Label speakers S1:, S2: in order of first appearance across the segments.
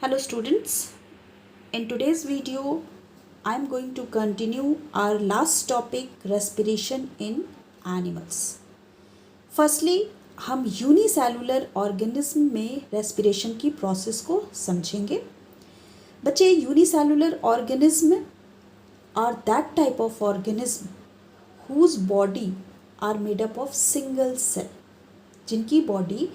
S1: Hello students, in today's video I am going to continue our last topic respiration in animals. Firstly हम unicellular organism में respiration की process को समझेंगे. बच्चे unicellular organism are that type of organism whose body are made up of single cell. जिनकी body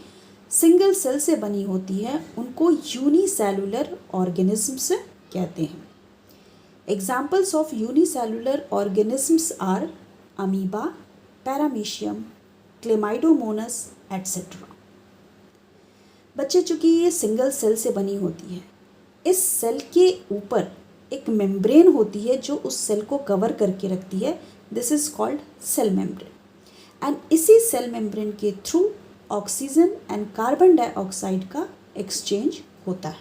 S1: single cell से बनी होती है उनको यूनिसेलुलर ऑर्गेनिजम्स कहते हैं. Examples of unicellular organisms are amoeba, paramecium, chlamydomonas etcetera. बच्चे चूँकि ये सिंगल सेल से बनी होती है, इस सेल के ऊपर एक मेम्ब्रेन होती है जो उस सेल को कवर करके रखती है. This is called cell membrane. And इसी सेल मेम्ब्रेन के through oxygen and carbon dioxide का एक्सचेंज होता है.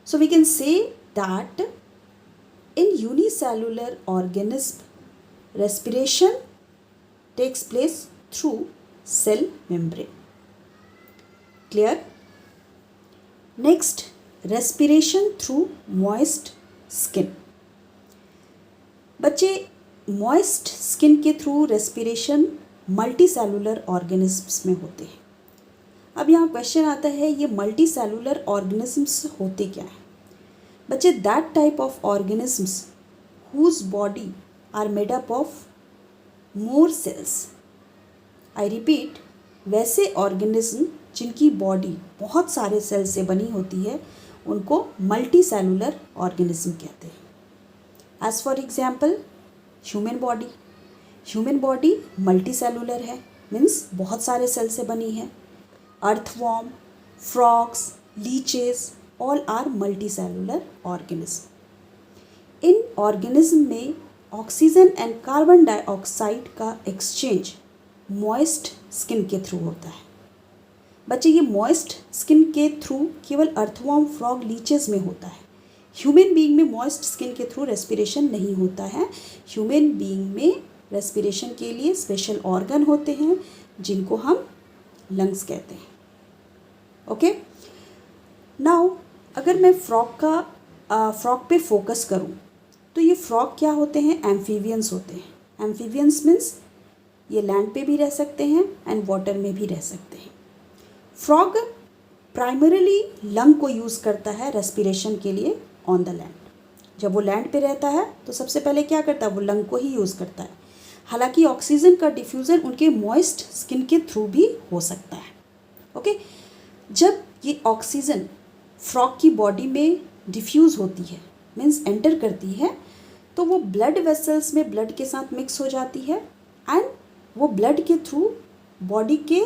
S1: So we can say that in unicellular organism respiration takes place through cell membrane. Clear? Next, respiration through moist skin. बच्चे moist skin के through respiration multicellular organisms में होते हैं. अब यहाँ क्वेश्चन आता है ये मल्टी सेलुलर ऑर्गेनिज्म्स होते क्या हैं. बच्चे that type of organisms whose body are made up of more cells. I repeat, वैसे ऑर्गेनिज्म जिनकी बॉडी बहुत सारे सेल से बनी होती है उनको मल्टी सेलुलर ऑर्गेनिज्म कहते हैं. As for example human body. Human body multicellular है, मीन्स बहुत सारे सेल से बनी है. Earthworm, frogs, leeches all are multicellular organism. इन ऑर्गेनिज्म में ऑक्सीजन एंड कार्बन डाइऑक्साइड का एक्सचेंज मॉइस्ट स्किन के थ्रू होता है. बच्चे ये मॉइस्ट स्किन के थ्रू केवल अर्थवॉर्म, फ्रॉग, लीचेस में होता है. ह्यूमन बीइंग में मॉइस्ट स्किन के थ्रू रेस्पिरेशन नहीं होता है. ह्यूमन बीइंग में रेस्पिरेशन के लिए स्पेशल ऑर्गन होते हैं जिनको हम लंग्स कहते हैं. ओके, नाउ अगर मैं फ्रॉग पे फोकस करूं तो ये फ्रॉग क्या होते हैं? एम्फीबियंस होते हैं. एम्फीबियंस मीन्स ये लैंड पे भी रह सकते हैं एंड वाटर में भी रह सकते हैं. फ्रॉग प्राइमरीली लंग को यूज़ करता है रेस्पिरेशन के लिए ऑन द लैंड. जब वो लैंड पे रहता है तो सबसे पहले क्या करता है? वो लंग को ही यूज़ करता है. हालांकि ऑक्सीजन का डिफ्यूज़न उनके मॉइस्ट स्किन के थ्रू भी हो सकता है. ओके, जब ये ऑक्सीजन फ्रॉग की बॉडी में डिफ्यूज़ होती है, मीन्स एंटर करती है, तो वो ब्लड वेसल्स में ब्लड के साथ मिक्स हो जाती है एंड वो ब्लड के थ्रू बॉडी के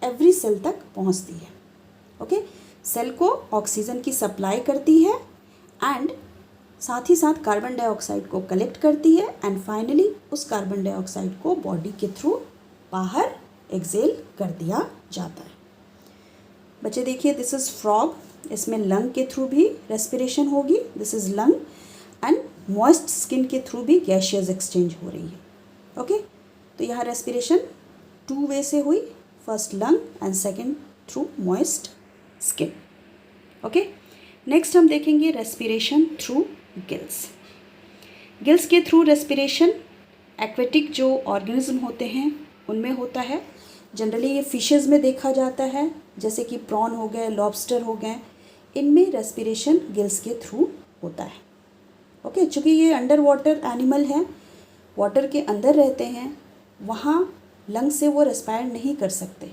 S1: एवरी सेल तक पहुंचती है. ओके, सेल को ऑक्सीजन की सप्लाई करती है एंड साथ ही साथ कार्बन डाइऑक्साइड को कलेक्ट करती है एंड फाइनली उस कार्बन डाइऑक्साइड को बॉडी के थ्रू बाहर एक्सेल कर दिया जाता है. बच्चे देखिए, दिस इज़ फ्रॉग. इसमें लंग के थ्रू भी रेस्पिरेशन होगी. This is lung and moist skin के थ्रू भी गैशियस एक्सचेंज हो रही है. ओके, तो यहाँ रेस्पिरेशन 2 वे से हुई. First lung and second through moist skin. Okay, next हम देखेंगे रेस्पिरेशन थ्रू गिल्स. गिल्स के थ्रू रेस्पिरेशन एक्वेटिक जो ऑर्गेनिज्म होते हैं उनमें होता है. जनरली ये फिशेस में देखा जाता है, जैसे कि प्रॉन हो गए, लॉबस्टर हो गए. इनमें रेस्पिरेशन गिल्स के थ्रू होता है. ओके, चूँकि ये अंडर वाटर एनिमल हैं, वाटर के अंदर रहते हैं, वहाँ लंग से वो रेस्पायर नहीं कर सकते.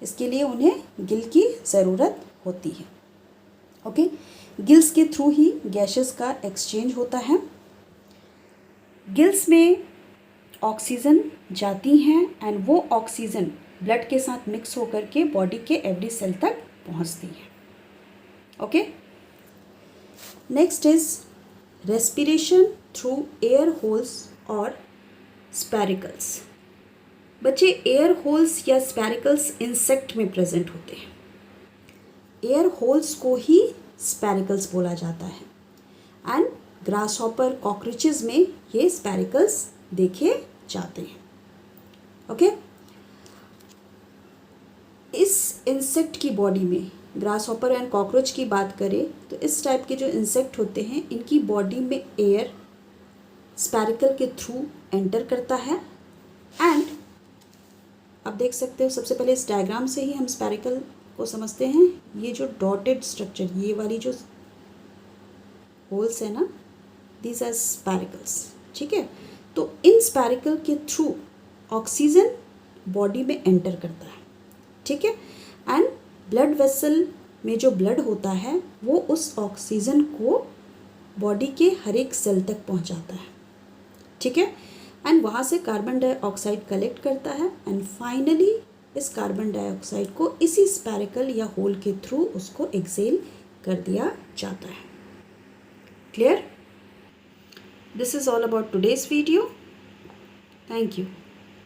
S1: इसके लिए उन्हें गिल की ज़रूरत होती है. ओके, गिल्स के थ्रू ही गैसेस का एक्सचेंज होता है. गिल्स में ऑक्सीजन जाती हैं एंड वो ऑक्सीजन ब्लड के साथ मिक्स होकर के बॉडी के एवरी सेल तक पहुंचती है. Okay, next is respiration through air holes और स्पैरिकल्स. बच्चे एयर होल्स या स्पैरिकल्स इंसेक्ट में प्रेजेंट होते हैं. एयर होल्स को ही स्पैरिकल्स बोला जाता है एंड ग्रासहॉपर, कॉकरोचेस में ये स्पैरिकल्स देखे जाते हैं. ओके, इस इंसेक्ट की बॉडी में ग्रास हॉपर एंड कॉकरोच की बात करें तो इस टाइप के जो इंसेक्ट होते हैं इनकी बॉडी में एयर स्पैरिकल के थ्रू एंटर करता है एंड आप देख सकते हो सबसे पहले इस डायग्राम से ही हम स्पैरिकल को समझते हैं। ये जो डॉटेड स्ट्रक्चर, ये वाली जो होल्स है ना, दीज आर स्पैरिकल्स, ठीक है। तो इन स्पैरिकल के थ्रू ऑक्सीजन बॉडी में एंटर करता है, ठीक है। एंड ब्लड वेसल में जो ब्लड होता है वो उस ऑक्सीजन को बॉडी के हर एक सेल तक पहुंचाता है, ठीक है। एंड वहाँ से कार्बन डाइऑक्साइड कलेक्ट करता है एंड फाइनली इस कार्बन डाइऑक्साइड को इसी स्पैरिकल या होल के थ्रू उसको एक्सेल कर दिया जाता है। Clear? This is all about today's video. Thank you.